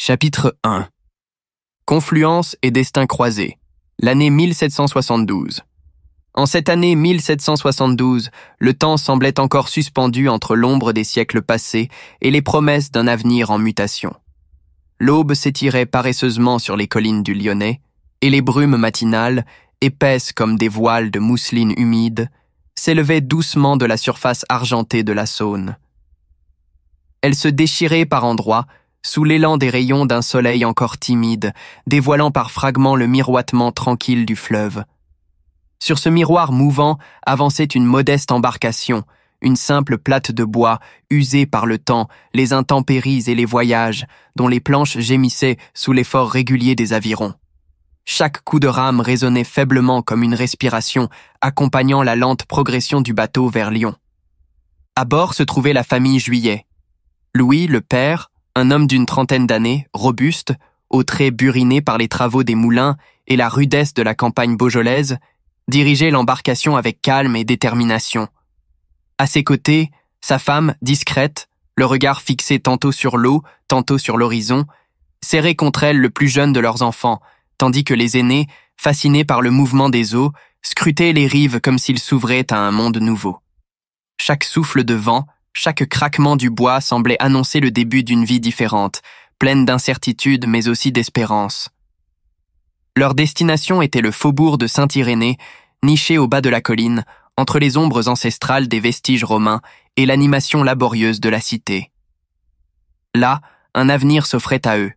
Chapitre 1. Confluence et destin croisé. L'année 1772. En cette année 1772, le temps semblait encore suspendu entre l'ombre des siècles passés et les promesses d'un avenir en mutation. L'aube s'étirait paresseusement sur les collines du Lyonnais, et les brumes matinales, épaisses comme des voiles de mousseline humide, s'élevaient doucement de la surface argentée de la Saône. Elles se déchiraient par endroits, sous l'élan des rayons d'un soleil encore timide, dévoilant par fragments le miroitement tranquille du fleuve. Sur ce miroir mouvant avançait une modeste embarcation, une simple plate de bois, usée par le temps, les intempéries et les voyages, dont les planches gémissaient sous l'effort régulier des avirons. Chaque coup de rame résonnait faiblement comme une respiration, accompagnant la lente progression du bateau vers Lyon. À bord se trouvait la famille Juillet. Louis, le père, un homme d'une trentaine d'années, robuste, aux traits burinés par les travaux des moulins et la rudesse de la campagne beaujolaise, dirigeait l'embarcation avec calme et détermination. À ses côtés, sa femme, discrète, le regard fixé tantôt sur l'eau, tantôt sur l'horizon, serrait contre elle le plus jeune de leurs enfants, tandis que les aînés, fascinés par le mouvement des eaux, scrutaient les rives comme s'ils s'ouvraient à un monde nouveau. Chaque souffle de vent, chaque craquement du bois semblait annoncer le début d'une vie différente, pleine d'incertitude mais aussi d'espérance. Leur destination était le faubourg de Saint-Irénée, niché au bas de la colline, entre les ombres ancestrales des vestiges romains et l'animation laborieuse de la cité. Là, un avenir s'offrait à eux.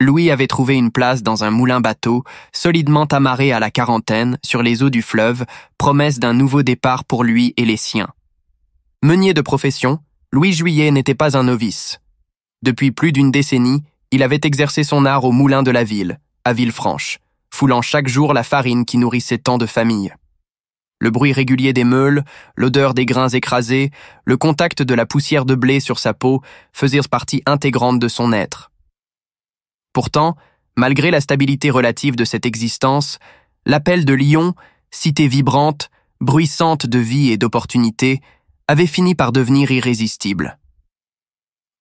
Louis avait trouvé une place dans un moulin-bateau, solidement amarré à la quarantaine, sur les eaux du fleuve, promesse d'un nouveau départ pour lui et les siens. Meunier de profession, Louis Juillet n'était pas un novice. Depuis plus d'une décennie, il avait exercé son art au moulin de la ville, à Villefranche, foulant chaque jour la farine qui nourrissait tant de familles. Le bruit régulier des meules, l'odeur des grains écrasés, le contact de la poussière de blé sur sa peau faisaient partie intégrante de son être. Pourtant, malgré la stabilité relative de cette existence, l'appel de Lyon, cité vibrante, bruissante de vie et d'opportunités, avait fini par devenir irrésistible.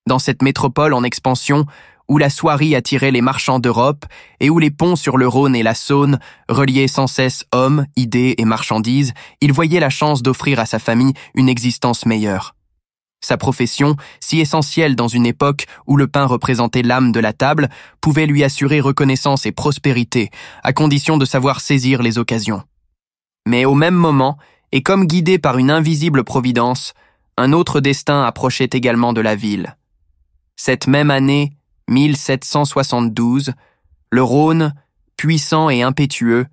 Dans cette métropole en expansion, où la soierie attirait les marchands d'Europe et où les ponts sur le Rhône et la Saône reliaient sans cesse hommes, idées et marchandises, il voyait la chance d'offrir à sa famille une existence meilleure. Sa profession, si essentielle dans une époque où le pain représentait l'âme de la table, pouvait lui assurer reconnaissance et prospérité, à condition de savoir saisir les occasions. Mais au même moment, et comme guidé par une invisible providence, un autre destin approchait également de la ville. Cette même année, 1772, le Rhône, puissant et impétueux,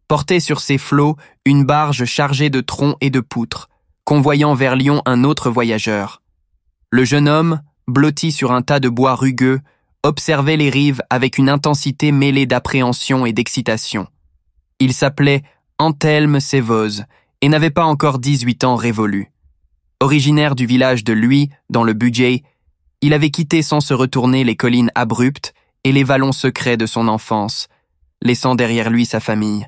portait sur ses flots une barge chargée de troncs et de poutres, convoyant vers Lyon un autre voyageur. Le jeune homme, blotti sur un tas de bois rugueux, observait les rives avec une intensité mêlée d'appréhension et d'excitation. Il s'appelait Anthelme Sévoz et n'avait pas encore 18 ans révolus. Originaire du village de Luy, dans le Bugey, il avait quitté sans se retourner les collines abruptes et les vallons secrets de son enfance, laissant derrière lui sa famille,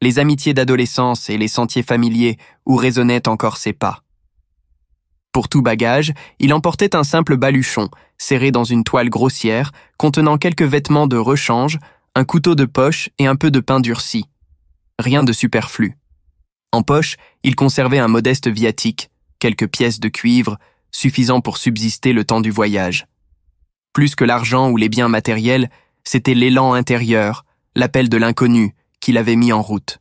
les amitiés d'adolescence et les sentiers familiers où résonnaient encore ses pas. Pour tout bagage, il emportait un simple baluchon, serré dans une toile grossière, contenant quelques vêtements de rechange, un couteau de poche et un peu de pain durci. Rien de superflu. En poche, il conservait un modeste viatique, quelques pièces de cuivre, suffisant pour subsister le temps du voyage. Plus que l'argent ou les biens matériels, c'était l'élan intérieur, l'appel de l'inconnu, qui l'avait mis en route.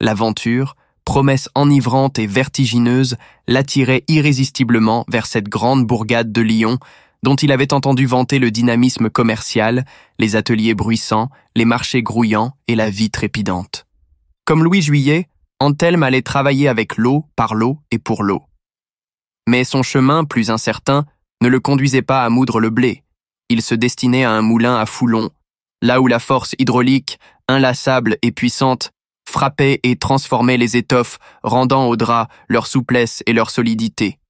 L'aventure, promesse enivrante et vertigineuse, l'attirait irrésistiblement vers cette grande bourgade de Lyon, dont il avait entendu vanter le dynamisme commercial, les ateliers bruissants, les marchés grouillants et la vie trépidante. Comme Louis Juillet, Anthelme allait travailler avec l'eau, par l'eau et pour l'eau. Mais son chemin, plus incertain, ne le conduisait pas à moudre le blé. Il se destinait à un moulin à foulon, là où la force hydraulique, inlassable et puissante, frappait et transformait les étoffes, rendant aux draps leur souplesse et leur solidité.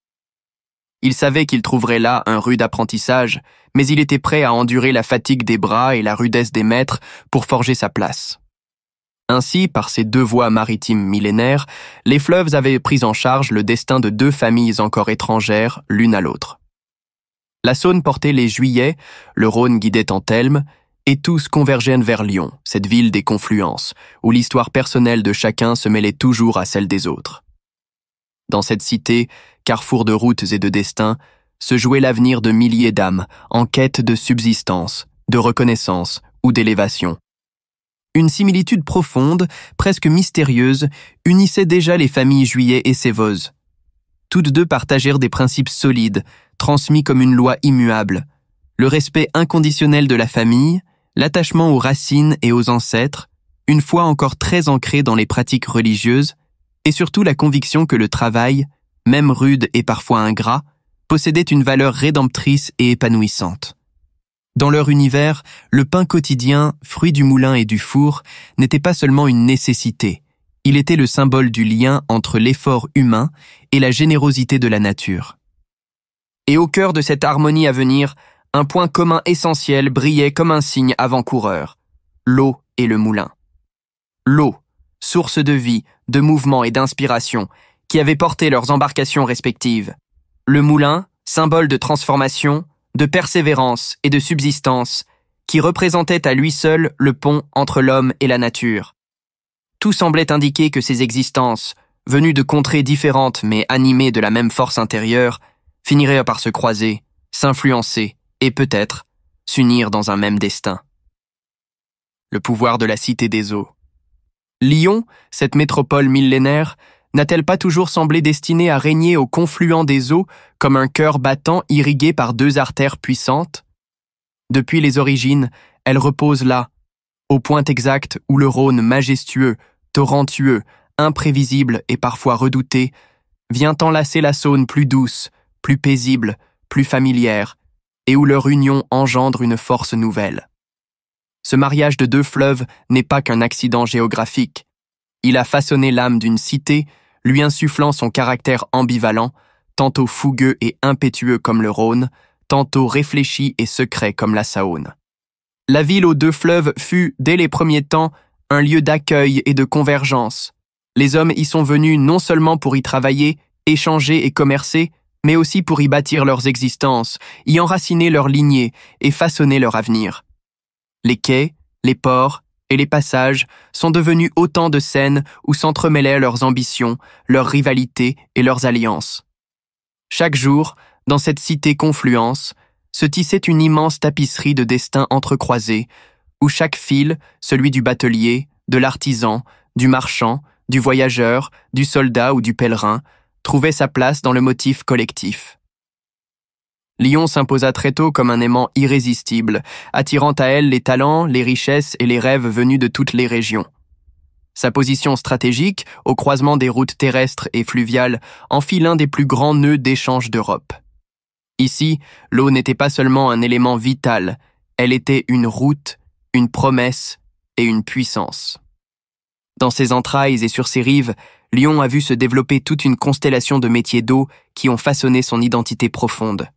Il savait qu'il trouverait là un rude apprentissage, mais il était prêt à endurer la fatigue des bras et la rudesse des maîtres pour forger sa place. Ainsi, par ces deux voies maritimes millénaires, les fleuves avaient pris en charge le destin de deux familles encore étrangères l'une à l'autre. La Saône portait les Juillets, le Rhône guidait Anthelme, et tous convergeaient vers Lyon, cette ville des confluences, où l'histoire personnelle de chacun se mêlait toujours à celle des autres. Dans cette cité, carrefour de routes et de destins, se jouait l'avenir de milliers d'âmes en quête de subsistance, de reconnaissance ou d'élévation. Une similitude profonde, presque mystérieuse, unissait déjà les familles Juillet et Sévoz. Toutes deux partagèrent des principes solides, transmis comme une loi immuable, le respect inconditionnel de la famille, l'attachement aux racines et aux ancêtres, une foi encore très ancrée dans les pratiques religieuses, et surtout la conviction que le travail, même rude et parfois ingrat, possédait une valeur rédemptrice et épanouissante. Dans leur univers, le pain quotidien, fruit du moulin et du four, n'était pas seulement une nécessité, il était le symbole du lien entre l'effort humain et la générosité de la nature. Et au cœur de cette harmonie à venir, un point commun essentiel brillait comme un signe avant-coureur, l'eau et le moulin. L'eau, source de vie, de mouvement et d'inspiration, qui avait porté leurs embarcations respectives. Le moulin, symbole de transformation, de persévérance et de subsistance, qui représentait à lui seul le pont entre l'homme et la nature. Tout semblait indiquer que ces existences, venues de contrées différentes mais animées de la même force intérieure, finiraient par se croiser, s'influencer et peut-être s'unir dans un même destin. Le pouvoir de la cité des eaux. Lyon, cette métropole millénaire, n'a-t-elle pas toujours semblé destinée à régner au confluent des eaux comme un cœur battant irrigué par deux artères puissantes? Depuis les origines, elle repose là, au point exact où le Rhône majestueux, torrentueux, imprévisible et parfois redouté, vient enlacer la Saône plus douce, plus paisible, plus familière, et où leur union engendre une force nouvelle. Ce mariage de deux fleuves n'est pas qu'un accident géographique. Il a façonné l'âme d'une cité, lui insufflant son caractère ambivalent, tantôt fougueux et impétueux comme le Rhône, tantôt réfléchi et secret comme la Saône. La ville aux deux fleuves fut, dès les premiers temps, un lieu d'accueil et de convergence. Les hommes y sont venus non seulement pour y travailler, échanger et commercer, mais aussi pour y bâtir leurs existences, y enraciner leur lignée et façonner leur avenir. Les quais, les ports et les passages sont devenus autant de scènes où s'entremêlaient leurs ambitions, leurs rivalités et leurs alliances. Chaque jour, dans cette cité confluence, se tissait une immense tapisserie de destins entrecroisés, où chaque fil, celui du batelier, de l'artisan, du marchand, du voyageur, du soldat ou du pèlerin, trouvait sa place dans le motif collectif. Lyon s'imposa très tôt comme un aimant irrésistible, attirant à elle les talents, les richesses et les rêves venus de toutes les régions. Sa position stratégique, au croisement des routes terrestres et fluviales, en fit l'un des plus grands nœuds d'échange d'Europe. Ici, l'eau n'était pas seulement un élément vital, elle était une route, une promesse et une puissance. Dans ses entrailles et sur ses rives, Lyon a vu se développer toute une constellation de métiers d'eau qui ont façonné son identité profonde.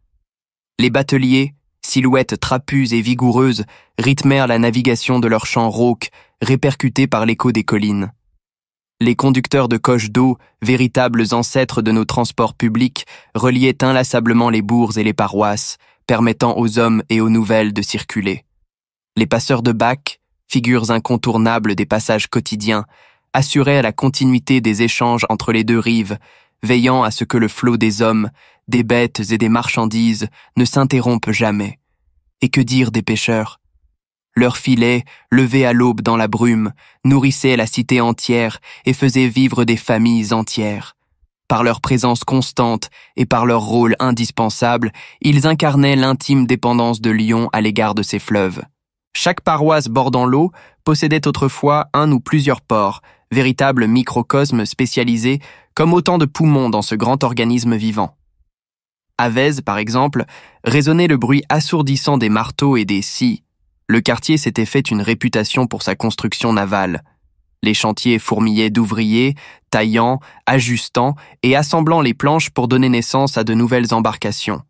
Les bateliers, silhouettes trapues et vigoureuses, rythmèrent la navigation de leurs champs rauques, répercutés par l'écho des collines. Les conducteurs de coches d'eau, véritables ancêtres de nos transports publics, reliaient inlassablement les bourgs et les paroisses, permettant aux hommes et aux nouvelles de circuler. Les passeurs de bacs, figures incontournables des passages quotidiens, assuraient la continuité des échanges entre les deux rives, veillant à ce que le flot des hommes, des bêtes et des marchandises ne s'interrompe jamais. Et que dire des pêcheurs? Leurs filets, levés à l'aube dans la brume, nourrissaient la cité entière et faisaient vivre des familles entières. Par leur présence constante et par leur rôle indispensable, ils incarnaient l'intime dépendance de Lyon à l'égard de ses fleuves. Chaque paroisse bordant l'eau possédait autrefois un ou plusieurs ports, véritables microcosmes spécialisés comme autant de poumons dans ce grand organisme vivant. À Vèze, par exemple, résonnait le bruit assourdissant des marteaux et des scies. Le quartier s'était fait une réputation pour sa construction navale. Les chantiers fourmillaient d'ouvriers, taillant, ajustant et assemblant les planches pour donner naissance à de nouvelles embarcations.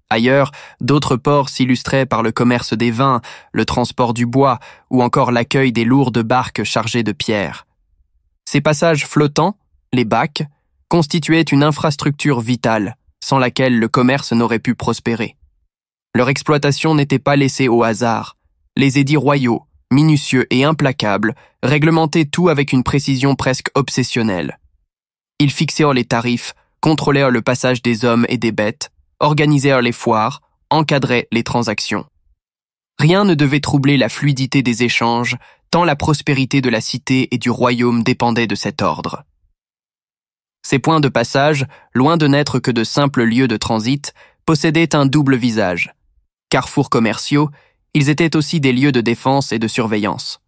Ailleurs, d'autres ports s'illustraient par le commerce des vins, le transport du bois ou encore l'accueil des lourdes barques chargées de pierres. Ces passages flottants, les bacs, constituaient une infrastructure vitale, sans laquelle le commerce n'aurait pu prospérer. Leur exploitation n'était pas laissée au hasard. Les édits royaux, minutieux et implacables, réglementaient tout avec une précision presque obsessionnelle. Ils fixèrent les tarifs, contrôlèrent le passage des hommes et des bêtes, organisèrent les foires, encadraient les transactions. Rien ne devait troubler la fluidité des échanges, tant la prospérité de la cité et du royaume dépendait de cet ordre. Ces points de passage, loin de n'être que de simples lieux de transit, possédaient un double visage. Carrefours commerciaux, ils étaient aussi des lieux de défense et de surveillance.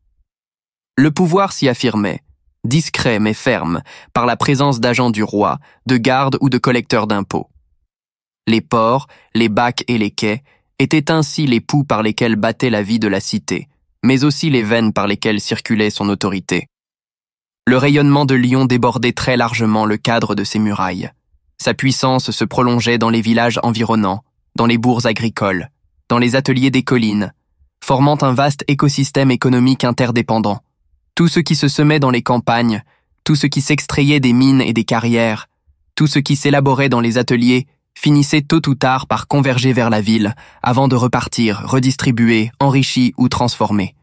Le pouvoir s'y affirmait, discret mais ferme, par la présence d'agents du roi, de gardes ou de collecteurs d'impôts. Les ports, les bacs et les quais étaient ainsi les pouls par lesquels battait la vie de la cité, mais aussi les veines par lesquelles circulait son autorité. Le rayonnement de Lyon débordait très largement le cadre de ses murailles. Sa puissance se prolongeait dans les villages environnants, dans les bourgs agricoles, dans les ateliers des collines, formant un vaste écosystème économique interdépendant. Tout ce qui se semait dans les campagnes, tout ce qui s'extrayait des mines et des carrières, tout ce qui s'élaborait dans les ateliers, finissait tôt ou tard par converger vers la ville, avant de repartir, redistribué, enrichi ou transformé.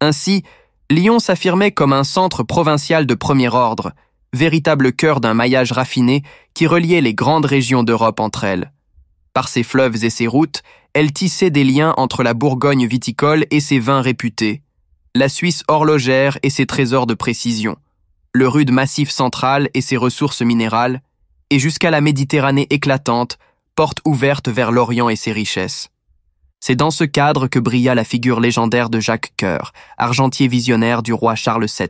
Ainsi, Lyon s'affirmait comme un centre provincial de premier ordre, véritable cœur d'un maillage raffiné qui reliait les grandes régions d'Europe entre elles. Par ses fleuves et ses routes, elle tissait des liens entre la Bourgogne viticole et ses vins réputés, la Suisse horlogère et ses trésors de précision, le rude massif central et ses ressources minérales, et jusqu'à la Méditerranée éclatante, porte ouverte vers l'Orient et ses richesses. C'est dans ce cadre que brilla la figure légendaire de Jacques Cœur, argentier visionnaire du roi Charles VII.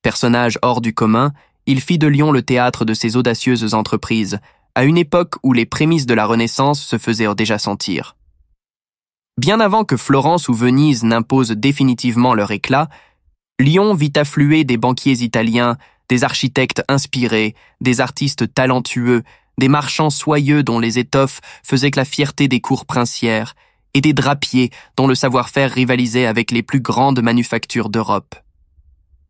Personnage hors du commun, il fit de Lyon le théâtre de ses audacieuses entreprises, à une époque où les prémices de la Renaissance se faisaient déjà sentir. Bien avant que Florence ou Venise n'imposent définitivement leur éclat, Lyon vit affluer des banquiers italiens, des architectes inspirés, des artistes talentueux, des marchands soyeux dont les étoffes faisaient la fierté des cours princières, et des drapiers dont le savoir-faire rivalisait avec les plus grandes manufactures d'Europe.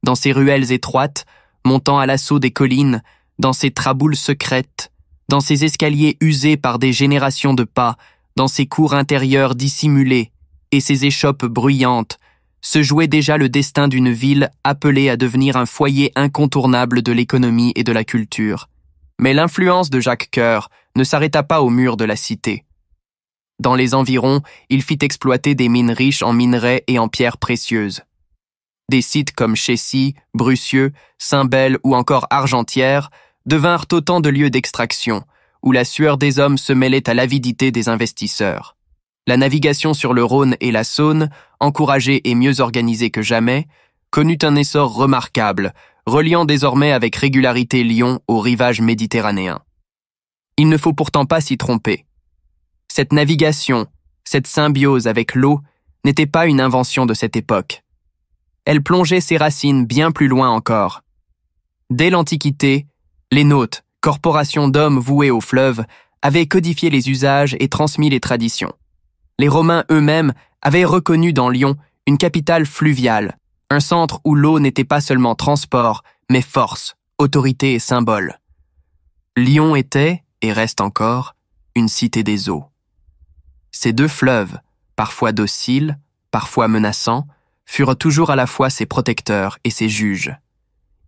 Dans ces ruelles étroites, montant à l'assaut des collines, dans ces traboules secrètes, dans ces escaliers usés par des générations de pas, dans ces cours intérieures dissimulées et ces échoppes bruyantes, se jouait déjà le destin d'une ville appelée à devenir un foyer incontournable de l'économie et de la culture. Mais l'influence de Jacques Cœur ne s'arrêta pas aux murs de la cité. Dans les environs, il fit exploiter des mines riches en minerais et en pierres précieuses. Des sites comme Chécy, Brucieux, Saint-Bel ou encore Argentières devinrent autant de lieux d'extraction, où la sueur des hommes se mêlait à l'avidité des investisseurs. La navigation sur le Rhône et la Saône, encouragée et mieux organisée que jamais, connut un essor remarquable, reliant désormais avec régularité Lyon au rivage méditerranéen. Il ne faut pourtant pas s'y tromper. Cette navigation, cette symbiose avec l'eau, n'était pas une invention de cette époque. Elle plongeait ses racines bien plus loin encore. Dès l'Antiquité, les nautes, corporations d'hommes voués au fleuve, avaient codifié les usages et transmis les traditions. Les Romains eux-mêmes avaient reconnu dans Lyon une capitale fluviale, un centre où l'eau n'était pas seulement transport, mais force, autorité et symbole. Lyon était, et reste encore, une cité des eaux. Ces deux fleuves, parfois dociles, parfois menaçants, furent toujours à la fois ses protecteurs et ses juges.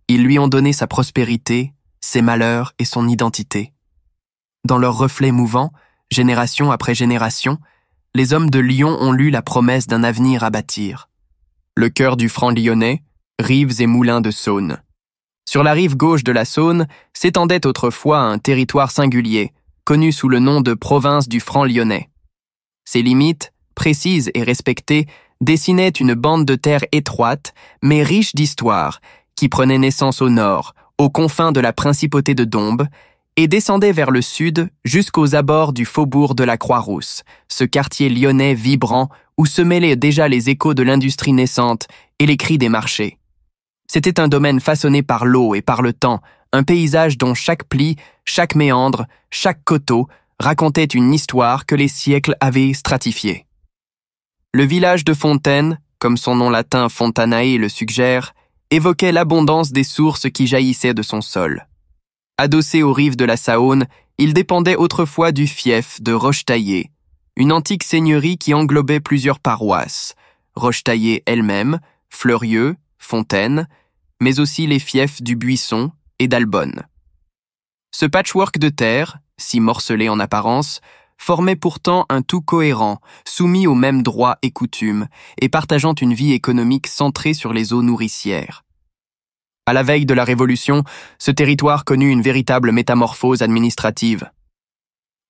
Ils lui ont donné sa prospérité, ses malheurs et son identité. Dans leurs reflets mouvants, génération après génération, les hommes de Lyon ont lu la promesse d'un avenir à bâtir. Le cœur du franc lyonnais, rives et moulins de Saône. Sur la rive gauche de la Saône s'étendait autrefois un territoire singulier, connu sous le nom de province du franc lyonnais. Ses limites, précises et respectées, dessinaient une bande de terre étroite, mais riche d'histoire, qui prenait naissance au nord, aux confins de la principauté de Dombes, et descendait vers le sud jusqu'aux abords du faubourg de la Croix-Rousse, ce quartier lyonnais vibrant où se mêlaient déjà les échos de l'industrie naissante et les cris des marchés. C'était un domaine façonné par l'eau et par le temps, un paysage dont chaque pli, chaque méandre, chaque coteau racontait une histoire que les siècles avaient stratifiée. Le village de Fontaine, comme son nom latin Fontanae le suggère, évoquait l'abondance des sources qui jaillissaient de son sol. Adossé aux rives de la Saône, il dépendait autrefois du fief de Rochetaillé, une antique seigneurie qui englobait plusieurs paroisses, Rochetaillé elle-même, Fleurieux, Fontaine, mais aussi les fiefs du Buisson et d'Albonne. Ce patchwork de terre, si morcelé en apparence, formait pourtant un tout cohérent, soumis aux mêmes droits et coutumes, et partageant une vie économique centrée sur les eaux nourricières. À la veille de la Révolution, ce territoire connut une véritable métamorphose administrative.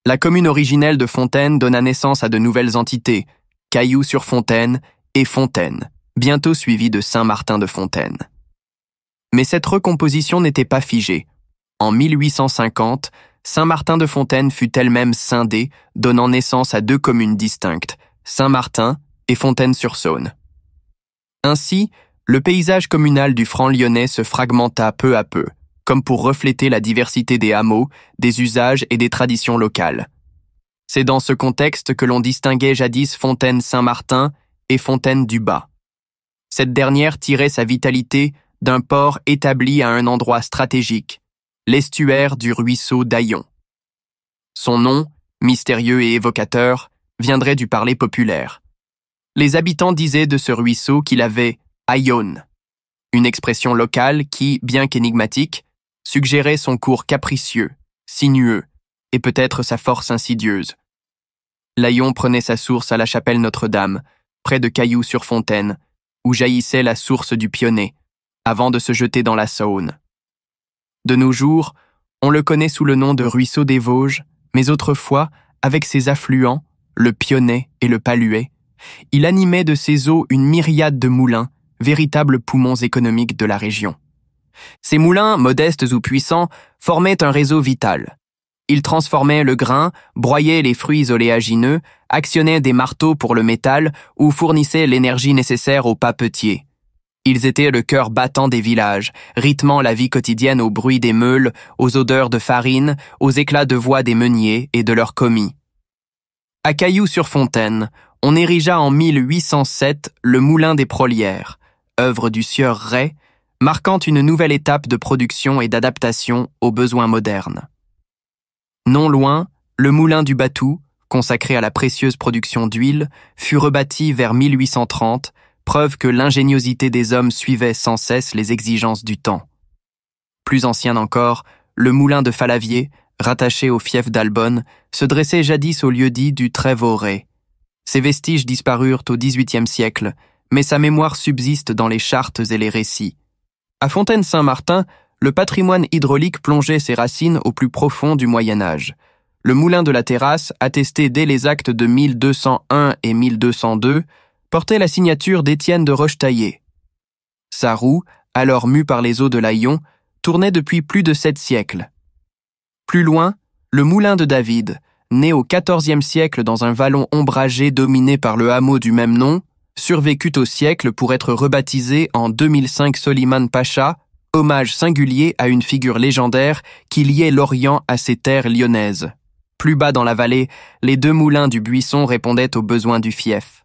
La commune originelle de Fontaine donna naissance à de nouvelles entités, Cailloux-sur-Fontaine et Fontaine, bientôt suivies de Saint-Martin-de-Fontaine. Mais cette recomposition n'était pas figée. En 1850, Saint-Martin-de-Fontaine fut elle-même scindée, donnant naissance à deux communes distinctes, Saint-Martin et Fontaine-sur-Saône. Ainsi, le paysage communal du franc lyonnais se fragmenta peu à peu, comme pour refléter la diversité des hameaux, des usages et des traditions locales. C'est dans ce contexte que l'on distinguait jadis Fontaine-Saint-Martin et Fontaine-du-Bas. Cette dernière tirait sa vitalité d'un port établi à un endroit stratégique, l'estuaire du ruisseau d'Aillon. Son nom, mystérieux et évocateur, viendrait du parler populaire. Les habitants disaient de ce ruisseau qu'il avait « Aillon », une expression locale qui, bien qu'énigmatique, suggérait son cours capricieux, sinueux, et peut-être sa force insidieuse. L'Aillon prenait sa source à la chapelle Notre-Dame, près de Cailloux-sur-Fontaine, où jaillissait la source du Pionnet, avant de se jeter dans la Saône. De nos jours, on le connaît sous le nom de ruisseau des Vosges, mais autrefois, avec ses affluents, le Pionnet et le Paluet, il animait de ses eaux une myriade de moulins, véritables poumons économiques de la région. Ces moulins, modestes ou puissants, formaient un réseau vital. Ils transformaient le grain, broyaient les fruits oléagineux, actionnaient des marteaux pour le métal ou fournissaient l'énergie nécessaire aux papetiers. Ils étaient le cœur battant des villages, rythmant la vie quotidienne au bruit des meules, aux odeurs de farine, aux éclats de voix des meuniers et de leurs commis. À Cailloux-sur-Fontaine, on érigea en 1807 le Moulin des Prolières, œuvre du sieur Ray, marquant une nouvelle étape de production et d'adaptation aux besoins modernes. Non loin, le Moulin du Batou, consacré à la précieuse production d'huile, fut rebâti vers 1830, preuve que l'ingéniosité des hommes suivait sans cesse les exigences du temps. Plus ancien encore, le moulin de Falavier, rattaché au fief d'Albonne, se dressait jadis au lieu-dit du Trèves-aux-Raies. Ses vestiges disparurent au XVIIIe siècle, mais sa mémoire subsiste dans les chartes et les récits. À Fontaine-Saint-Martin, le patrimoine hydraulique plongeait ses racines au plus profond du Moyen-Âge. Le moulin de la Terrasse, attesté dès les actes de 1201 et 1202, portait la signature d'Étienne de Rochetaillé. Sa roue, alors mue par les eaux de l'Aillon, tournait depuis plus de 7 siècles. Plus loin, le moulin de David, né au XIVe siècle dans un vallon ombragé dominé par le hameau du même nom, survécut au siècle pour être rebaptisé en 2005 Soliman Pacha, hommage singulier à une figure légendaire qui liait l'Orient à ses terres lyonnaises. Plus bas dans la vallée, les deux moulins du Buisson répondaient aux besoins du fief.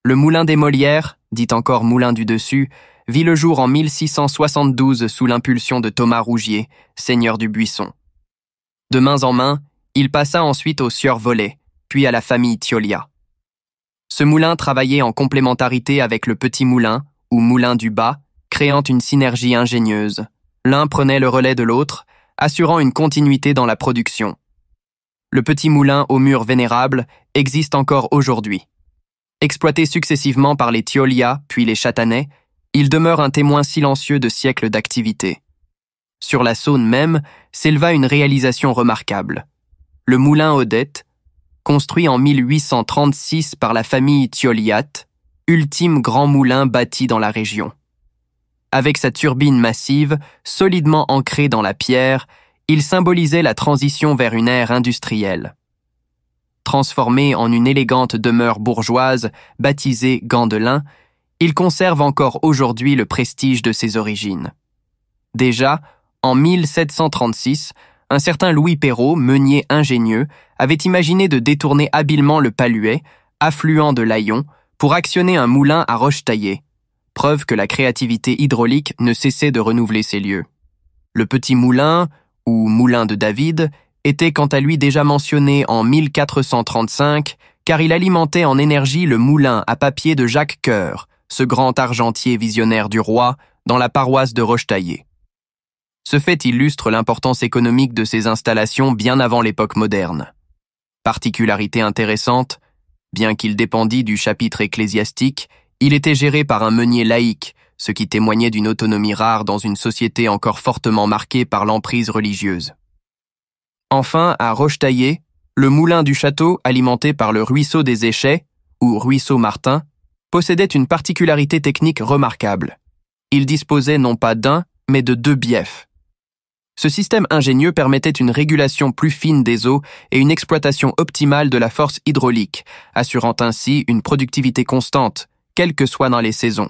Le moulin des Molières, dit encore moulin du Dessus, vit le jour en 1672 sous l'impulsion de Thomas Rougier, seigneur du Buisson. De main en main, il passa ensuite au sieur Volet, puis à la famille Thiolia. Ce moulin travaillait en complémentarité avec le petit moulin, ou moulin du Bas, créant une synergie ingénieuse. L'un prenait le relais de l'autre, assurant une continuité dans la production. Le petit moulin au mur vénérable existe encore aujourd'hui. Exploité successivement par les Thiolia puis les Châtanais, il demeure un témoin silencieux de siècles d'activité. Sur la Saône même s'éleva une réalisation remarquable. Le moulin Odette, construit en 1836 par la famille Thioliat, ultime grand moulin bâti dans la région. Avec sa turbine massive, solidement ancrée dans la pierre, il symbolisait la transition vers une ère industrielle. Transformé en une élégante demeure bourgeoise, baptisée Gandelin, il conserve encore aujourd'hui le prestige de ses origines. Déjà, en 1736, un certain Louis Perrault, meunier ingénieux, avait imaginé de détourner habilement le Paluet, affluent de l'Aillon, pour actionner un moulin à Rochetaillé, preuve que la créativité hydraulique ne cessait de renouveler ses lieux. Le petit moulin, ou moulin de David, était quant à lui déjà mentionné en 1435, car il alimentait en énergie le moulin à papier de Jacques Coeur, ce grand argentier visionnaire du roi, dans la paroisse de Rochetaillé. Ce fait illustre l'importance économique de ces installations bien avant l'époque moderne. Particularité intéressante, bien qu'il dépendît du chapitre ecclésiastique, il était géré par un meunier laïque, ce qui témoignait d'une autonomie rare dans une société encore fortement marquée par l'emprise religieuse. Enfin, à Rochetaillé, le moulin du château, alimenté par le ruisseau des Échets, ou ruisseau Martin, possédait une particularité technique remarquable. Il disposait non pas d'un, mais de 2 biefs. Ce système ingénieux permettait une régulation plus fine des eaux et une exploitation optimale de la force hydraulique, assurant ainsi une productivité constante, quelle que soit dans les saisons.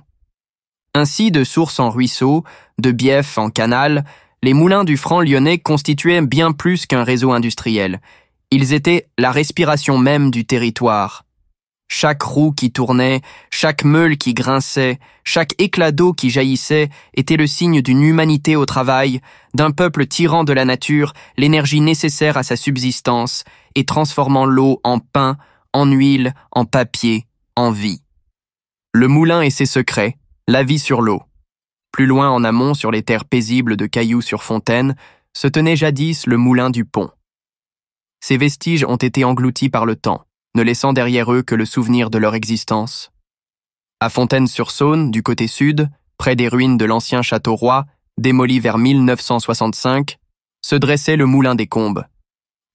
Ainsi, de source en ruisseau, de bief en canal, les moulins du franc lyonnais constituaient bien plus qu'un réseau industriel. Ils étaient la respiration même du territoire. Chaque roue qui tournait, chaque meule qui grinçait, chaque éclat d'eau qui jaillissait était le signe d'une humanité au travail, d'un peuple tirant de la nature l'énergie nécessaire à sa subsistance et transformant l'eau en pain, en huile, en papier, en vie. Le moulin et ses secrets, la vie sur l'eau. Plus loin en amont, sur les terres paisibles de Cailloux-sur-Fontaine, se tenait jadis le moulin du Pont. Ces vestiges ont été engloutis par le temps, ne laissant derrière eux que le souvenir de leur existence. À Fontaine-sur-Saône, du côté sud, près des ruines de l'ancien château-roi, démoli vers 1965, se dressait le moulin des Combes.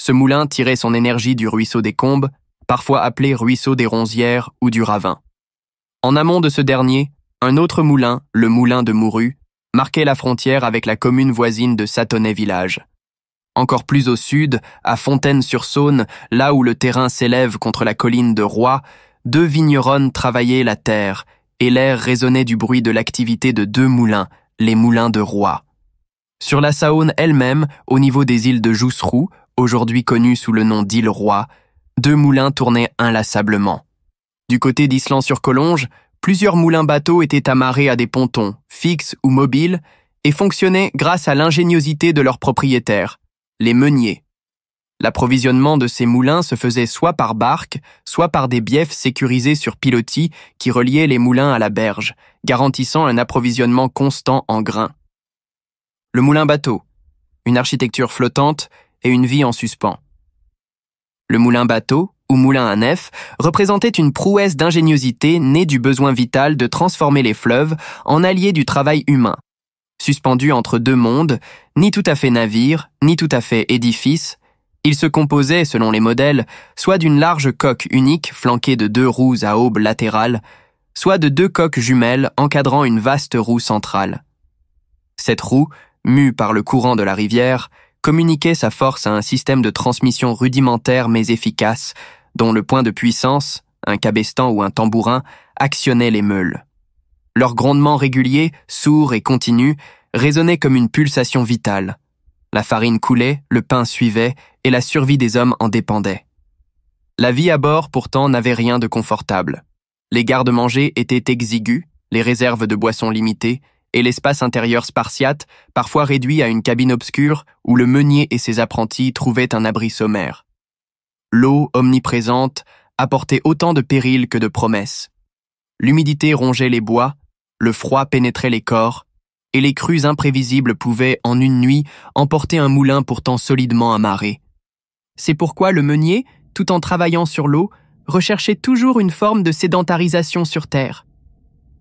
Ce moulin tirait son énergie du ruisseau des Combes, parfois appelé ruisseau des Ronzières ou du Ravin. En amont de ce dernier, un autre moulin, le moulin de Mourus, marquait la frontière avec la commune voisine de Sathonay-Village. Encore plus au sud, à Fontaine-sur-Saône, là où le terrain s'élève contre la colline de Roye, 2 vigneronnes travaillaient la terre, et l'air résonnait du bruit de l'activité de 2 moulins, les moulins de Roye. Sur la Saône elle-même, au niveau des îles de Jousserou, aujourd'hui connues sous le nom d'île Roye, 2 moulins tournaient inlassablement. Du côté d'Island-sur-Collonges, plusieurs moulins-bateaux étaient amarrés à des pontons, fixes ou mobiles, et fonctionnaient grâce à l'ingéniosité de leurs propriétaires, les meuniers. L'approvisionnement de ces moulins se faisait soit par barque, soit par des biefs sécurisés sur pilotis qui reliaient les moulins à la berge, garantissant un approvisionnement constant en grains. Le moulin-bateau, une architecture flottante et une vie en suspens. Le moulin-bateau, ou moulin à nef, représentait une prouesse d'ingéniosité née du besoin vital de transformer les fleuves en alliés du travail humain. Suspendu entre 2 mondes, ni tout à fait navire, ni tout à fait édifice, il se composait, selon les modèles, soit d'une large coque unique flanquée de 2 roues à aubes latérales, soit de 2 coques jumelles encadrant une vaste roue centrale. Cette roue, mue par le courant de la rivière, communiquait sa force à un système de transmission rudimentaire mais efficace, dont le point de puissance, un cabestan ou un tambourin, actionnait les meules. Leur grondement régulier, sourd et continu, résonnait comme une pulsation vitale. La farine coulait, le pain suivait, et la survie des hommes en dépendait. La vie à bord, pourtant, n'avait rien de confortable. Les garde-manger étaient exigus, les réserves de boissons limitées, et l'espace intérieur spartiate, parfois réduit à une cabine obscure où le meunier et ses apprentis trouvaient un abri sommaire. L'eau, omniprésente, apportait autant de périls que de promesses. L'humidité rongeait les bois, le froid pénétrait les corps, et les crues imprévisibles pouvaient, en une nuit, emporter un moulin pourtant solidement amarré. C'est pourquoi le meunier, tout en travaillant sur l'eau, recherchait toujours une forme de sédentarisation sur terre.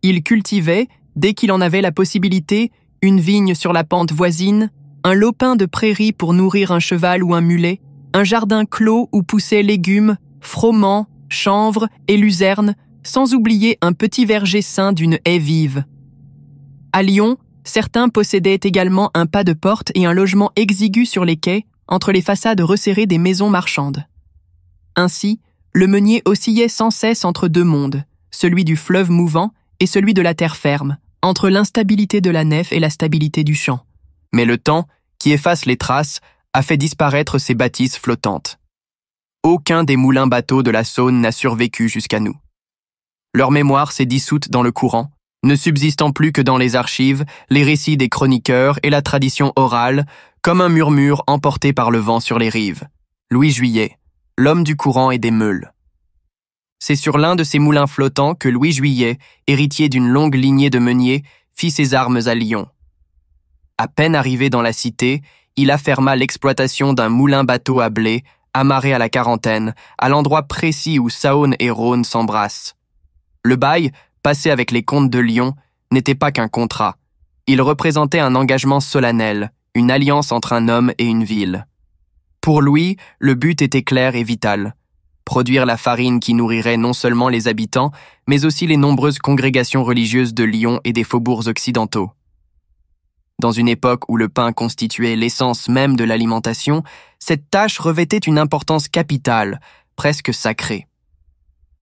Il cultivait, dès qu'il en avait la possibilité, une vigne sur la pente voisine, un lopin de prairie pour nourrir un cheval ou un mulet, un jardin clos où poussaient légumes, froment, chanvre et luzerne, sans oublier un petit verger sain d'une haie vive. À Lyon, certains possédaient également un pas de porte et un logement exigu sur les quais, entre les façades resserrées des maisons marchandes. Ainsi, le meunier oscillait sans cesse entre 2 mondes, celui du fleuve mouvant et celui de la terre ferme, entre l'instabilité de la nef et la stabilité du champ. Mais le temps, qui efface les traces, a fait disparaître ces bâtisses flottantes. Aucun des moulins-bateaux de la Saône n'a survécu jusqu'à nous. Leur mémoire s'est dissoute dans le courant, ne subsistant plus que dans les archives, les récits des chroniqueurs et la tradition orale, Comme un murmure emporté par le vent sur les rives. Louis Juillet, l'homme du courant et des meules. C'est sur l'un de ces moulins flottants que Louis Juillet, héritier d'une longue lignée de meuniers, fit ses armes à Lyon. À peine arrivé dans la cité, il afferma l'exploitation d'un moulin-bateau à blé, amarré à la quarantaine, à l'endroit précis où Saône et Rhône s'embrassent. Le bail, passé avec les comtes de Lyon, n'était pas qu'un contrat. Il représentait un engagement solennel, une alliance entre un homme et une ville. Pour Louis, le but était clair et vital. Produire la farine qui nourrirait non seulement les habitants, mais aussi les nombreuses congrégations religieuses de Lyon et des faubourgs occidentaux. Dans une époque où le pain constituait l'essence même de l'alimentation, cette tâche revêtait une importance capitale, presque sacrée.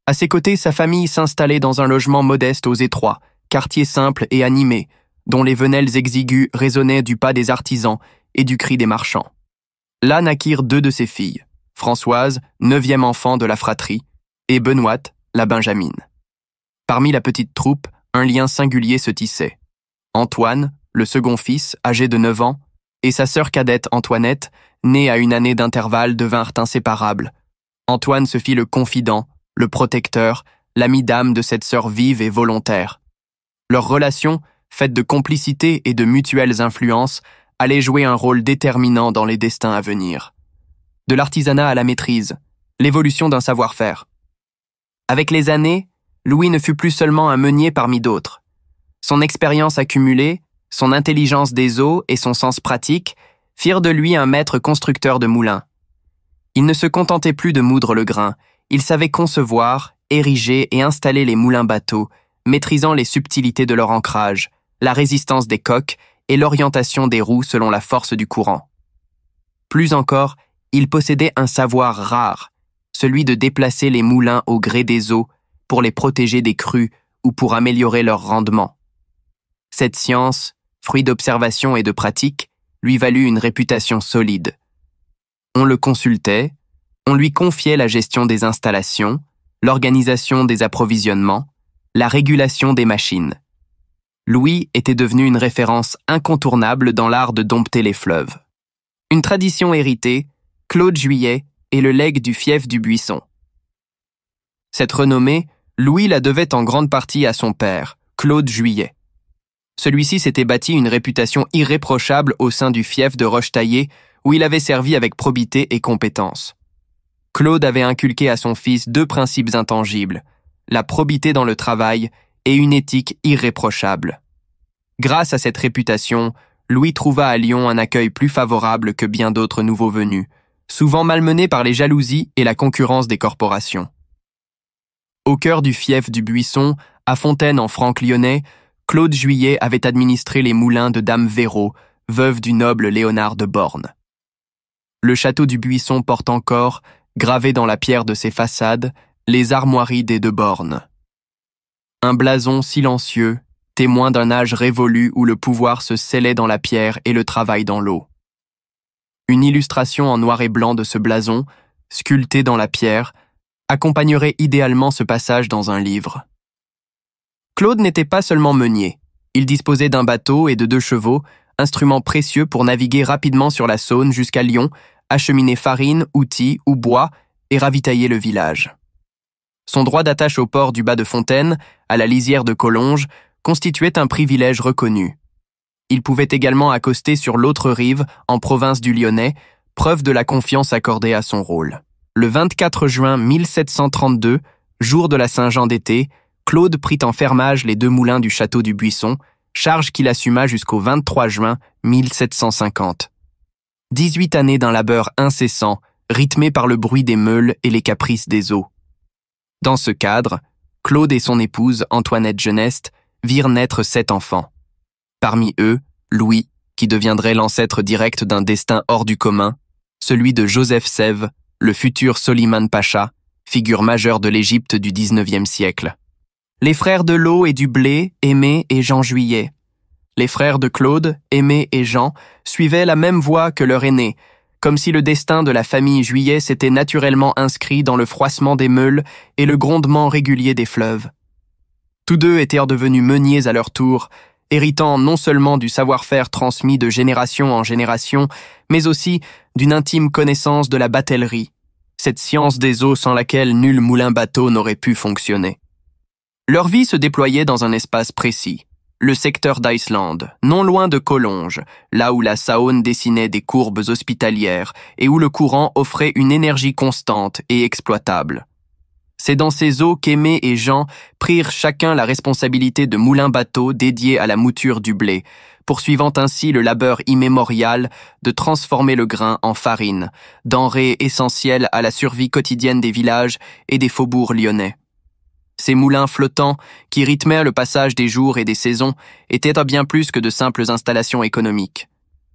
À ses côtés, sa famille s'installait dans un logement modeste aux Étroits, quartier simple et animé, dont les venelles exiguës résonnaient du pas des artisans et du cri des marchands. Là naquirent 2 de ses filles, Françoise, 9e enfant de la fratrie, et Benoîte, la benjamine. Parmi la petite troupe, un lien singulier se tissait. Antoine, le second fils, âgé de 9 ans, et sa sœur cadette Antoinette, née à une année d'intervalle, devinrent inséparables. Antoine se fit le confident, le protecteur, l'ami d'âme de cette sœur vive et volontaire. Leur relation, faite de complicité et de mutuelles influences, allait jouer un rôle déterminant dans les destins à venir. De l'artisanat à la maîtrise, l'évolution d'un savoir-faire. Avec les années, Louis ne fut plus seulement un meunier parmi d'autres. Son expérience accumulée, son intelligence des eaux et son sens pratique firent de lui un maître constructeur de moulins. Il ne se contentait plus de moudre le grain, il savait concevoir, ériger et installer les moulins-bateaux, maîtrisant les subtilités de leur ancrage, la résistance des coques et l'orientation des roues selon la force du courant. Plus encore, il possédait un savoir rare, celui de déplacer les moulins au gré des eaux pour les protéger des crues ou pour améliorer leur rendement. Cette science, fruit d'observation et de pratique, lui valut une réputation solide. On le consultait, on lui confiait la gestion des installations, l'organisation des approvisionnements, la régulation des machines. Louis était devenu une référence incontournable dans l'art de dompter les fleuves. Une tradition héritée, Claude Juillet est le legs du fief du Buisson. Cette renommée, Louis la devait en grande partie à son père, Claude Juillet. Celui-ci s'était bâti une réputation irréprochable au sein du fief de Rochetaillé, où il avait servi avec probité et compétence. Claude avait inculqué à son fils 2 principes intangibles, la probité dans le travail et une éthique irréprochable. Grâce à cette réputation, Louis trouva à Lyon un accueil plus favorable que bien d'autres nouveaux venus, souvent malmenés par les jalousies et la concurrence des corporations. Au cœur du fief du Buisson, à Fontaine en Franc lyonnais, Claude Juillet avait administré les moulins de Dame Véraud, veuve du noble Léonard de Born. Le château du Buisson porte encore, gravé dans la pierre de ses façades, les armoiries des de Born. Un blason silencieux, témoin d'un âge révolu où le pouvoir se scellait dans la pierre et le travail dans l'eau. Une illustration en noir et blanc de ce blason, sculpté dans la pierre, accompagnerait idéalement ce passage dans un livre. Claude n'était pas seulement meunier. Il disposait d'un bateau et de 2 chevaux, instruments précieux pour naviguer rapidement sur la Saône jusqu'à Lyon, acheminer farine, outils ou bois et ravitailler le village. Son droit d'attache au port du Bas de Fontaine, à la lisière de Collonges, constituait un privilège reconnu. Il pouvait également accoster sur l'autre rive, en province du Lyonnais, preuve de la confiance accordée à son rôle. Le 24 juin 1732, jour de la Saint-Jean d'été, Claude prit en fermage les 2 moulins du château du Buisson, charge qu'il assuma jusqu'au 23 juin 1750. 18 années d'un labeur incessant, rythmé par le bruit des meules et les caprices des eaux. Dans ce cadre, Claude et son épouse, Antoinette Geneste, virent naître 7 enfants. Parmi eux, Louis, qui deviendrait l'ancêtre direct d'un destin hors du commun, celui de Joseph Sève, le futur Soliman Pacha, figure majeure de l'Égypte du XIXe siècle. Les frères de l'eau et du blé, Aimé et Jean Juillet. Les frères de Claude, Aimé et Jean, suivaient la même voie que leur aîné, comme si le destin de la famille Juillet s'était naturellement inscrit dans le froissement des meules et le grondement régulier des fleuves. Tous 2 étaient devenus meuniers à leur tour, héritant non seulement du savoir-faire transmis de génération en génération, mais aussi d'une intime connaissance de la batellerie, cette science des eaux sans laquelle nul moulin-bateau n'aurait pu fonctionner. Leur vie se déployait dans un espace précis, le secteur d'Iceland, non loin de Collonges, là où la Saône dessinait des courbes hospitalières et où le courant offrait une énergie constante et exploitable. C'est dans ces eaux qu'Aimé et Jean prirent chacun la responsabilité de moulins-bateaux dédiés à la mouture du blé, poursuivant ainsi le labeur immémorial de transformer le grain en farine, denrée essentielle à la survie quotidienne des villages et des faubourgs lyonnais. Ces moulins flottants, qui rythmaient le passage des jours et des saisons, étaient bien plus que de simples installations économiques.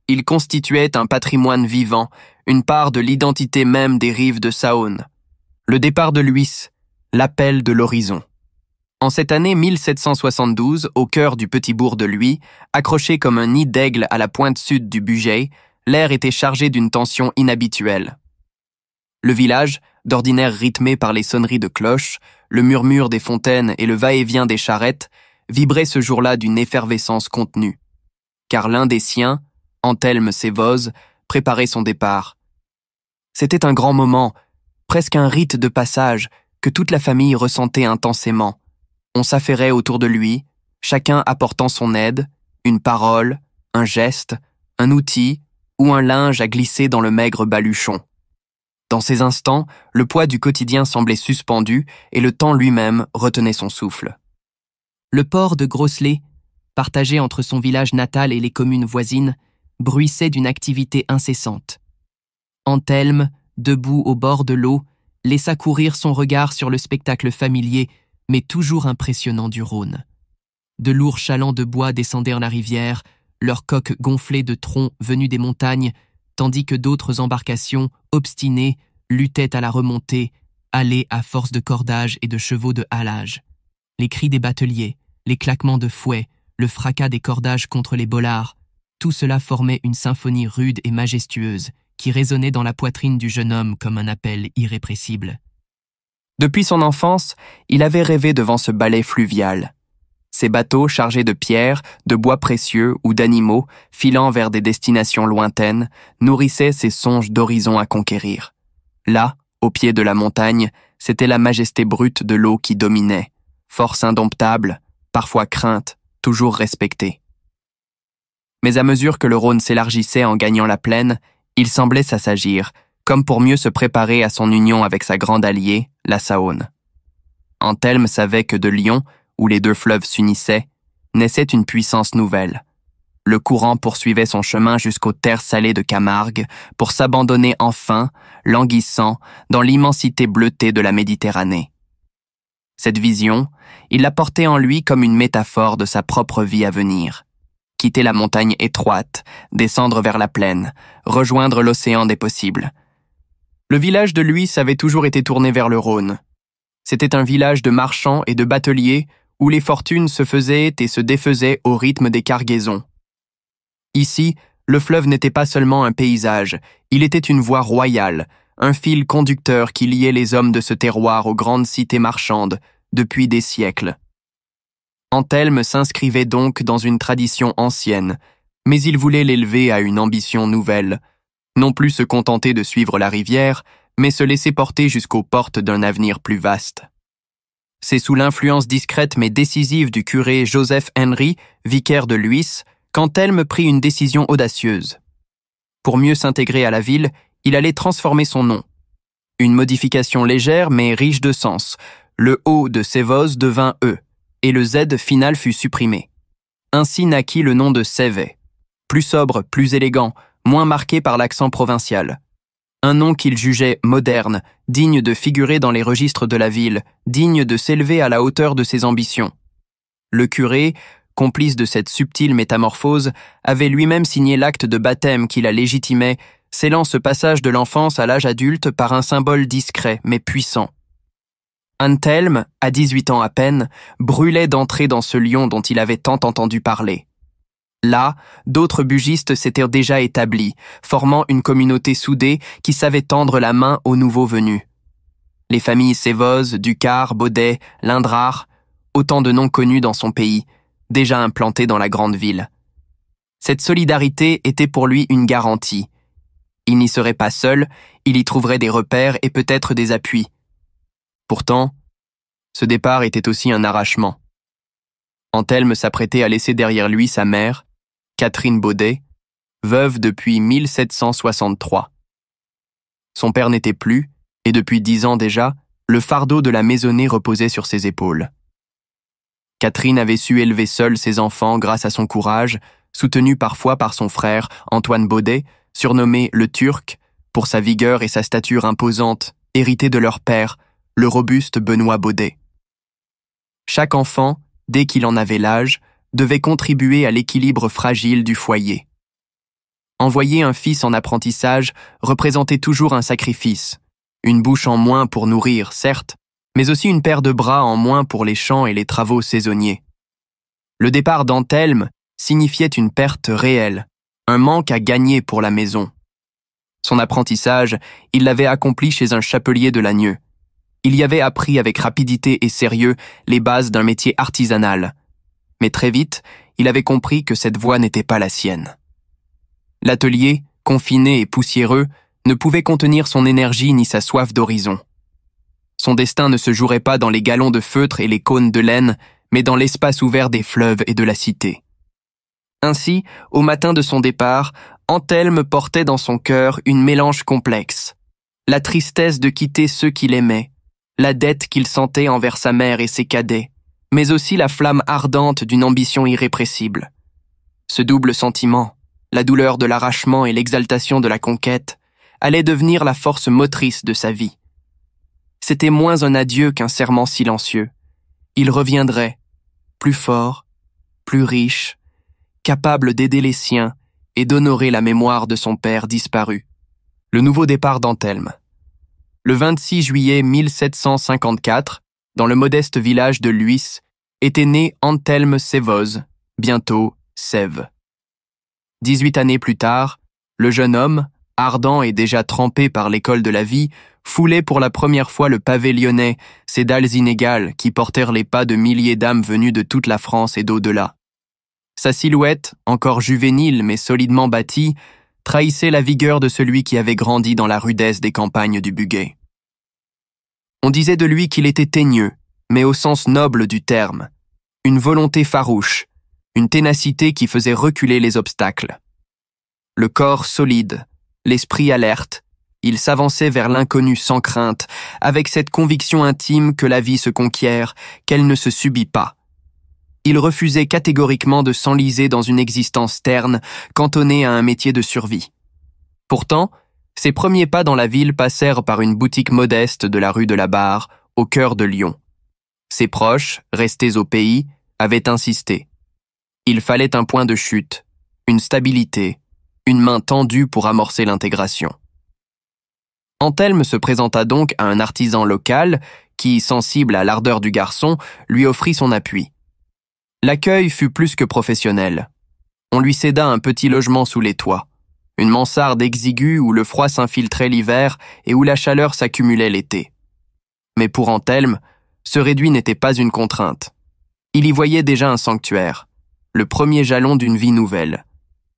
Ils constituaient un patrimoine vivant, une part de l'identité même des rives de Saône. Le départ de l'Huisse, l'appel de l'horizon. En cette année 1772, au cœur du petit bourg de Luy, accroché comme un nid d'aigle à la pointe sud du Bugey, l'air était chargé d'une tension inhabituelle. Le village, d'ordinaire rythmé par les sonneries de cloches, le murmure des fontaines et le va-et-vient des charrettes, vibrait ce jour-là d'une effervescence contenue. Car l'un des siens, Anthelme Sévoz, préparait son départ. C'était un grand moment, presque un rite de passage que toute la famille ressentait intensément. On s'affairait autour de lui, chacun apportant son aide, une parole, un geste, un outil ou un linge à glisser dans le maigre baluchon. Dans ces instants, le poids du quotidien semblait suspendu et le temps lui-même retenait son souffle. Le port de Grosselet, partagé entre son village natal et les communes voisines, bruissait d'une activité incessante. Anthelme, debout au bord de l'eau, laissa courir son regard sur le spectacle familier, mais toujours impressionnant du Rhône. De lourds chalands de bois descendaient la rivière, leurs coques gonflées de troncs venus des montagnes, tandis que d'autres embarcations, obstinées, luttaient à la remontée, allées à force de cordage et de chevaux de halage. Les cris des bateliers, les claquements de fouets, le fracas des cordages contre les bollards, tout cela formait une symphonie rude et majestueuse qui résonnait dans la poitrine du jeune homme comme un appel irrépressible. Depuis son enfance, il avait rêvé devant ce ballet fluvial. Ces bateaux chargés de pierres, de bois précieux ou d'animaux, filant vers des destinations lointaines, nourrissaient ses songes d'horizons à conquérir. Là, au pied de la montagne, c'était la majesté brute de l'eau qui dominait, force indomptable, parfois crainte, toujours respectée. Mais à mesure que le Rhône s'élargissait en gagnant la plaine, il semblait s'assagir, comme pour mieux se préparer à son union avec sa grande alliée, la Saône. Anthelme savait que de Lyon, où les deux fleuves s'unissaient, naissait une puissance nouvelle. Le courant poursuivait son chemin jusqu'aux terres salées de Camargue pour s'abandonner enfin, languissant, dans l'immensité bleutée de la Méditerranée. Cette vision, il la portait en lui comme une métaphore de sa propre vie à venir. Quitter la montagne étroite, descendre vers la plaine, rejoindre l'océan des possibles. Le village de Lhuys avait toujours été tourné vers le Rhône. C'était un village de marchands et de bateliers où les fortunes se faisaient et se défaisaient au rythme des cargaisons. Ici, le fleuve n'était pas seulement un paysage, il était une voie royale, un fil conducteur qui liait les hommes de ce terroir aux grandes cités marchandes depuis des siècles. Anthelme s'inscrivait donc dans une tradition ancienne, mais il voulait l'élever à une ambition nouvelle, non plus se contenter de suivre la rivière, mais se laisser porter jusqu'aux portes d'un avenir plus vaste. C'est sous l'influence discrète mais décisive du curé Joseph Henry, vicaire de Lhuys, qu'Anthelme prit une décision audacieuse. Pour mieux s'intégrer à la ville, il allait transformer son nom. Une modification légère mais riche de sens. Le O de Sévoz devint E, et le Z final fut supprimé. Ainsi naquit le nom de Sévet. Plus sobre, plus élégant, moins marqué par l'accent provincial. Un nom qu'il jugeait moderne, digne de figurer dans les registres de la ville, digne de s'élever à la hauteur de ses ambitions. Le curé, complice de cette subtile métamorphose, avait lui-même signé l'acte de baptême qui la légitimait, scellant ce passage de l'enfance à l'âge adulte par un symbole discret mais puissant. Anthelme, à 18 ans à peine, brûlait d'entrer dans ce lion dont il avait tant entendu parler. Là, d'autres bugistes s'étaient déjà établis, formant une communauté soudée qui savait tendre la main aux nouveaux venus. Les familles Sévoz, Ducard, Baudet, Lindrare, autant de noms connus dans son pays, déjà implantés dans la grande ville. Cette solidarité était pour lui une garantie. Il n'y serait pas seul, il y trouverait des repères et peut-être des appuis. Pourtant, ce départ était aussi un arrachement. Anthelme s'apprêtait à laisser derrière lui sa mère, Catherine Baudet, veuve depuis 1763. Son père n'était plus, et depuis 10 ans déjà, le fardeau de la maisonnée reposait sur ses épaules. Catherine avait su élever seule ses enfants grâce à son courage, soutenu parfois par son frère Antoine Baudet, surnommé le Turc, pour sa vigueur et sa stature imposante, hérité de leur père, le robuste Benoît Baudet. Chaque enfant, dès qu'il en avait l'âge, devait contribuer à l'équilibre fragile du foyer. Envoyer un fils en apprentissage représentait toujours un sacrifice, une bouche en moins pour nourrir, certes, mais aussi une paire de bras en moins pour les champs et les travaux saisonniers. Le départ d'Anthelme signifiait une perte réelle, un manque à gagner pour la maison. Son apprentissage, il l'avait accompli chez un chapelier de Lagnieu. Il y avait appris avec rapidité et sérieux les bases d'un métier artisanal. Mais très vite, il avait compris que cette voie n'était pas la sienne. L'atelier, confiné et poussiéreux, ne pouvait contenir son énergie ni sa soif d'horizon. Son destin ne se jouerait pas dans les galons de feutre et les cônes de laine, mais dans l'espace ouvert des fleuves et de la cité. Ainsi, au matin de son départ, Anthelme portait dans son cœur une mélange complexe. La tristesse de quitter ceux qu'il aimait, la dette qu'il sentait envers sa mère et ses cadets, mais aussi la flamme ardente d'une ambition irrépressible. Ce double sentiment, la douleur de l'arrachement et l'exaltation de la conquête, allait devenir la force motrice de sa vie. C'était moins un adieu qu'un serment silencieux. Il reviendrait, plus fort, plus riche, capable d'aider les siens et d'honorer la mémoire de son père disparu. Le nouveau départ d'Anthelme. Le 26 juillet 1754, dans le modeste village de Lhuys, était né Anthelme Sévoz, bientôt Sève. 18 années plus tard, le jeune homme, ardent et déjà trempé par l'école de la vie, foulait pour la première fois le pavé lyonnais, ces dalles inégales qui portèrent les pas de milliers d'âmes venues de toute la France et d'au-delà. Sa silhouette, encore juvénile mais solidement bâtie, trahissait la vigueur de celui qui avait grandi dans la rudesse des campagnes du Bugey. On disait de lui qu'il était teigneux, mais au sens noble du terme, une volonté farouche, une ténacité qui faisait reculer les obstacles. Le corps solide, l'esprit alerte, il s'avançait vers l'inconnu sans crainte, avec cette conviction intime que la vie se conquiert, qu'elle ne se subit pas. Il refusait catégoriquement de s'enliser dans une existence terne, cantonnée à un métier de survie. Pourtant, ses premiers pas dans la ville passèrent par une boutique modeste de la rue de la Barre, au cœur de Lyon. Ses proches, restés au pays, avaient insisté. Il fallait un point de chute, une stabilité, une main tendue pour amorcer l'intégration. Anthelme se présenta donc à un artisan local qui, sensible à l'ardeur du garçon, lui offrit son appui. L'accueil fut plus que professionnel. On lui céda un petit logement sous les toits, une mansarde exiguë où le froid s'infiltrait l'hiver et où la chaleur s'accumulait l'été. Mais pour Anthelme, ce réduit n'était pas une contrainte. Il y voyait déjà un sanctuaire, le premier jalon d'une vie nouvelle.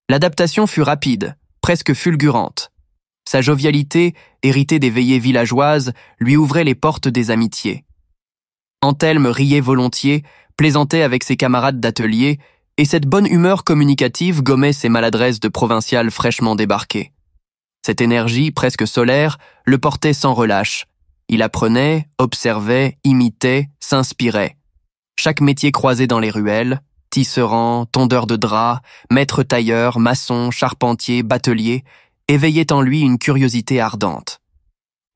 L'adaptation fut rapide, presque fulgurante. Sa jovialité, héritée des veillées villageoises, lui ouvrait les portes des amitiés. Anthelme riait volontiers, plaisantait avec ses camarades d'atelier, et cette bonne humeur communicative gommait ses maladresses de provincial fraîchement débarqué. Cette énergie, presque solaire, le portait sans relâche. Il apprenait, observait, imitait, s'inspirait. Chaque métier croisé dans les ruelles, tisserand, tondeur de draps, maître tailleur, maçon, charpentier, batelier, éveillait en lui une curiosité ardente.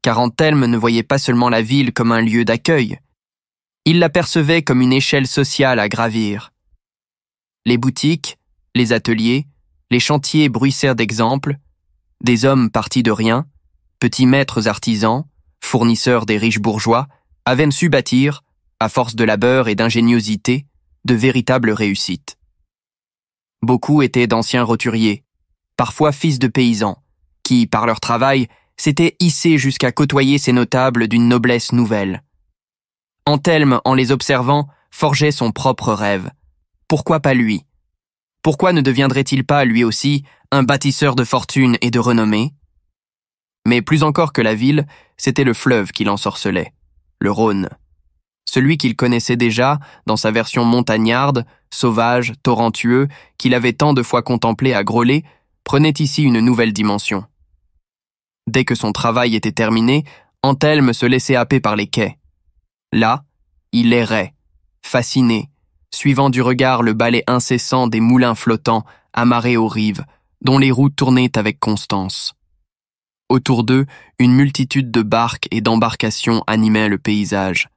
Car Anthelme ne voyait pas seulement la ville comme un lieu d'accueil. Il l'apercevait comme une échelle sociale à gravir. Les boutiques, les ateliers, les chantiers bruissèrent d'exemples, des hommes partis de rien, petits maîtres artisans, fournisseurs des riches bourgeois, avaient su bâtir, à force de labeur et d'ingéniosité, de véritables réussites. Beaucoup étaient d'anciens roturiers, parfois fils de paysans, qui, par leur travail, s'étaient hissés jusqu'à côtoyer ces notables d'une noblesse nouvelle. Anthelme, en les observant, forgeait son propre rêve, Pourquoi pas lui? Pourquoi ne deviendrait-il pas, lui aussi, un bâtisseur de fortune et de renommée? Mais plus encore que la ville, c'était le fleuve qui l'ensorcelait, le Rhône. Celui qu'il connaissait déjà, dans sa version montagnarde, sauvage, torrentueux, qu'il avait tant de fois contemplé à Groslay, prenait ici une nouvelle dimension. Dès que son travail était terminé, Anthelme se laissait happer par les quais. Là, il errait, fasciné, suivant du regard le balai incessant des moulins flottants amarrés aux rives, dont les roues tournaient avec constance. Autour d'eux, une multitude de barques et d'embarcations animait le paysage.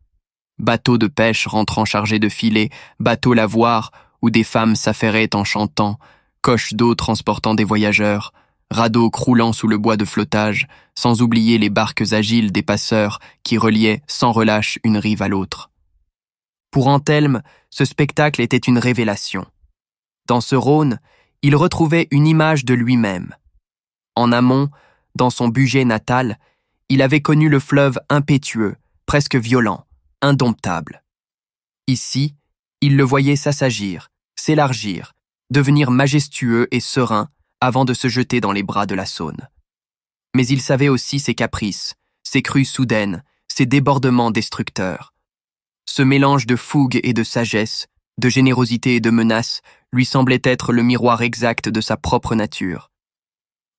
Bateaux de pêche rentrant chargés de filets, bateaux lavoirs où des femmes s'affairaient en chantant, coches d'eau transportant des voyageurs, radeaux croulant sous le bois de flottage, sans oublier les barques agiles des passeurs qui reliaient sans relâche une rive à l'autre. Pour Anthelme, ce spectacle était une révélation. Dans ce Rhône, il retrouvait une image de lui-même. En amont, dans son Bugey natal, il avait connu le fleuve impétueux, presque violent, indomptable. Ici, il le voyait s'assagir, s'élargir, devenir majestueux et serein avant de se jeter dans les bras de la Saône. Mais il savait aussi ses caprices, ses crues soudaines, ses débordements destructeurs. Ce mélange de fougue et de sagesse, de générosité et de menace, lui semblait être le miroir exact de sa propre nature.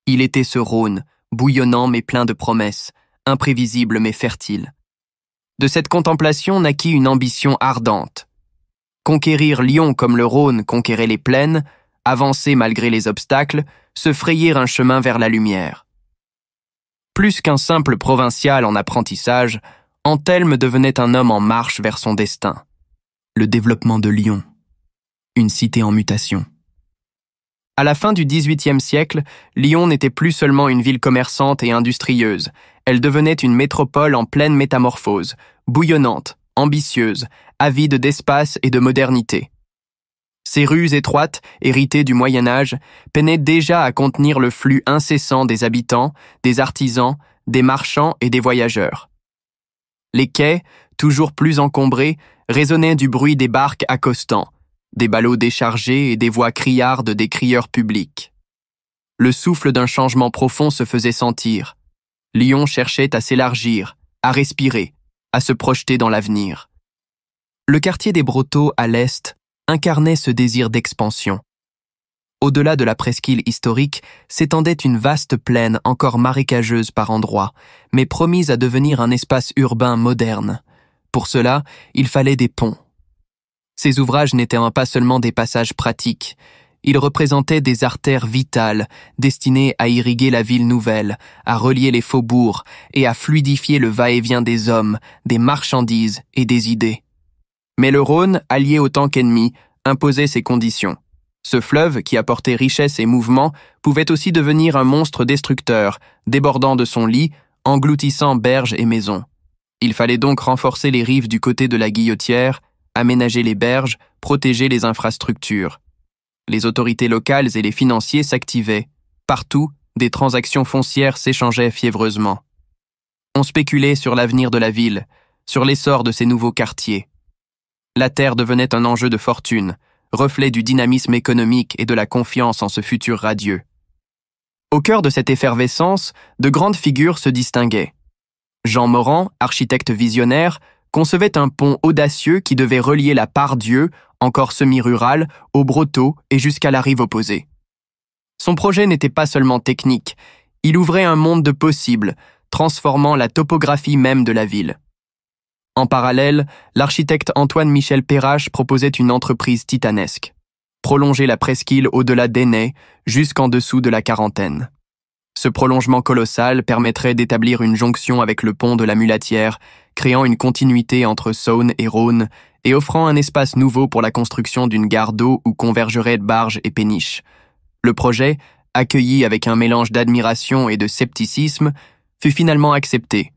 Il était ce Rhône, bouillonnant mais plein de promesses, imprévisible mais fertile. De cette contemplation naquit une ambition ardente. Conquérir Lyon comme le Rhône conquérait les plaines, avancer malgré les obstacles, se frayer un chemin vers la lumière. Plus qu'un simple provincial en apprentissage, Anthelme devenait un homme en marche vers son destin. Le développement de Lyon, une cité en mutation. À la fin du XVIIIe siècle, Lyon n'était plus seulement une ville commerçante et industrieuse, elle devenait une métropole en pleine métamorphose, bouillonnante, ambitieuse, avide d'espace et de modernité. Ses rues étroites, héritées du Moyen-Âge, peinaient déjà à contenir le flux incessant des habitants, des artisans, des marchands et des voyageurs. Les quais, toujours plus encombrés, résonnaient du bruit des barques accostant, des ballots déchargés et des voix criardes des crieurs publics. Le souffle d'un changement profond se faisait sentir. Lyon cherchait à s'élargir, à respirer, à se projeter dans l'avenir. Le quartier des Brotteaux, à l'est, incarnait ce désir d'expansion. Au-delà de la presqu'île historique s'étendait une vaste plaine encore marécageuse par endroits, mais promise à devenir un espace urbain moderne. Pour cela, il fallait des ponts. Ces ouvrages n'étaient pas seulement des passages pratiques, ils représentaient des artères vitales destinées à irriguer la ville nouvelle, à relier les faubourgs et à fluidifier le va-et-vient des hommes, des marchandises et des idées. Mais le Rhône, allié autant qu'ennemi, imposait ses conditions. Ce fleuve, qui apportait richesse et mouvement, pouvait aussi devenir un monstre destructeur, débordant de son lit, engloutissant berges et maisons. Il fallait donc renforcer les rives du côté de la Guillotière, aménager les berges, protéger les infrastructures. Les autorités locales et les financiers s'activaient. Partout, des transactions foncières s'échangeaient fiévreusement. On spéculait sur l'avenir de la ville, sur l'essor de ces nouveaux quartiers. La terre devenait un enjeu de fortune, reflet du dynamisme économique et de la confiance en ce futur radieux. Au cœur de cette effervescence, de grandes figures se distinguaient. Jean Morand, architecte visionnaire, concevait un pont audacieux qui devait relier la Part-Dieu, encore semi-rurale, aux Brotteaux et jusqu'à la rive opposée. Son projet n'était pas seulement technique, il ouvrait un monde de possibles, transformant la topographie même de la ville. En parallèle, l'architecte Antoine-Michel Perrache proposait une entreprise titanesque. Prolonger la presqu'île au-delà d'Ainay, jusqu'en dessous de la Quarantaine. Ce prolongement colossal permettrait d'établir une jonction avec le pont de la Mulatière, créant une continuité entre Saône et Rhône et offrant un espace nouveau pour la construction d'une gare d'eau où convergeraient barges et péniches. Le projet, accueilli avec un mélange d'admiration et de scepticisme, fut finalement accepté.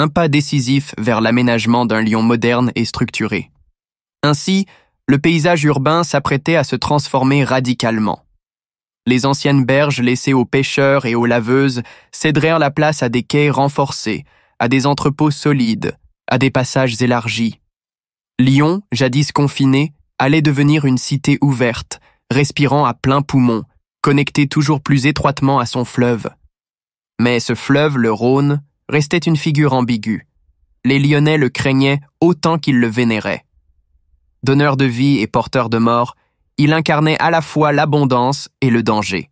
Un pas décisif vers l'aménagement d'un Lyon moderne et structuré. Ainsi, le paysage urbain s'apprêtait à se transformer radicalement. Les anciennes berges laissées aux pêcheurs et aux laveuses cédèrent la place à des quais renforcés, à des entrepôts solides, à des passages élargis. Lyon, jadis confiné, allait devenir une cité ouverte, respirant à plein poumon, connectée toujours plus étroitement à son fleuve. Mais ce fleuve, le Rhône, restait une figure ambiguë. Les Lyonnais le craignaient autant qu'ils le vénéraient. Donneur de vie et porteur de mort, il incarnait à la fois l'abondance et le danger.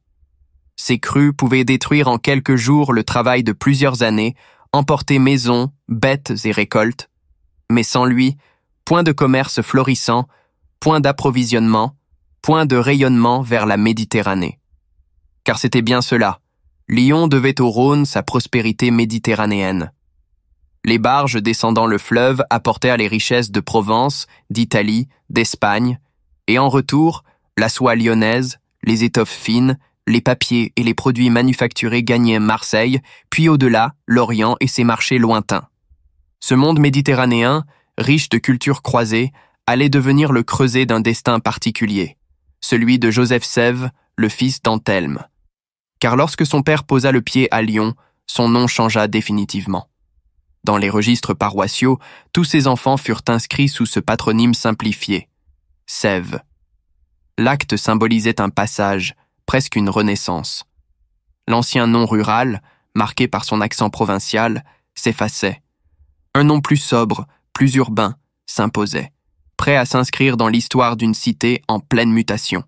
Ses crues pouvaient détruire en quelques jours le travail de plusieurs années, emporter maisons, bêtes et récoltes. Mais sans lui, point de commerce florissant, point d'approvisionnement, point de rayonnement vers la Méditerranée. Car c'était bien cela. Lyon devait au Rhône sa prospérité méditerranéenne. Les barges descendant le fleuve apportèrent les richesses de Provence, d'Italie, d'Espagne, et en retour, la soie lyonnaise, les étoffes fines, les papiers et les produits manufacturés gagnaient Marseille, puis au-delà, l'Orient et ses marchés lointains. Ce monde méditerranéen, riche de cultures croisées, allait devenir le creuset d'un destin particulier, celui de Joseph Sève, le fils d'Anthelme. Car lorsque son père posa le pied à Lyon, son nom changea définitivement. Dans les registres paroissiaux, tous ses enfants furent inscrits sous ce patronyme simplifié, Sève. L'acte symbolisait un passage, presque une renaissance. L'ancien nom rural, marqué par son accent provincial, s'effaçait. Un nom plus sobre, plus urbain, s'imposait, prêt à s'inscrire dans l'histoire d'une cité en pleine mutation.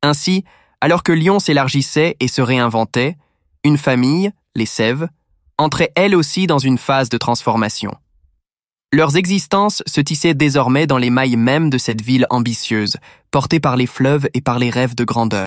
Ainsi, alors que Lyon s'élargissait et se réinventait, une famille, les Sèves, entrait elle aussi dans une phase de transformation. Leurs existences se tissaient désormais dans les mailles mêmes de cette ville ambitieuse, portée par les fleuves et par les rêves de grandeur.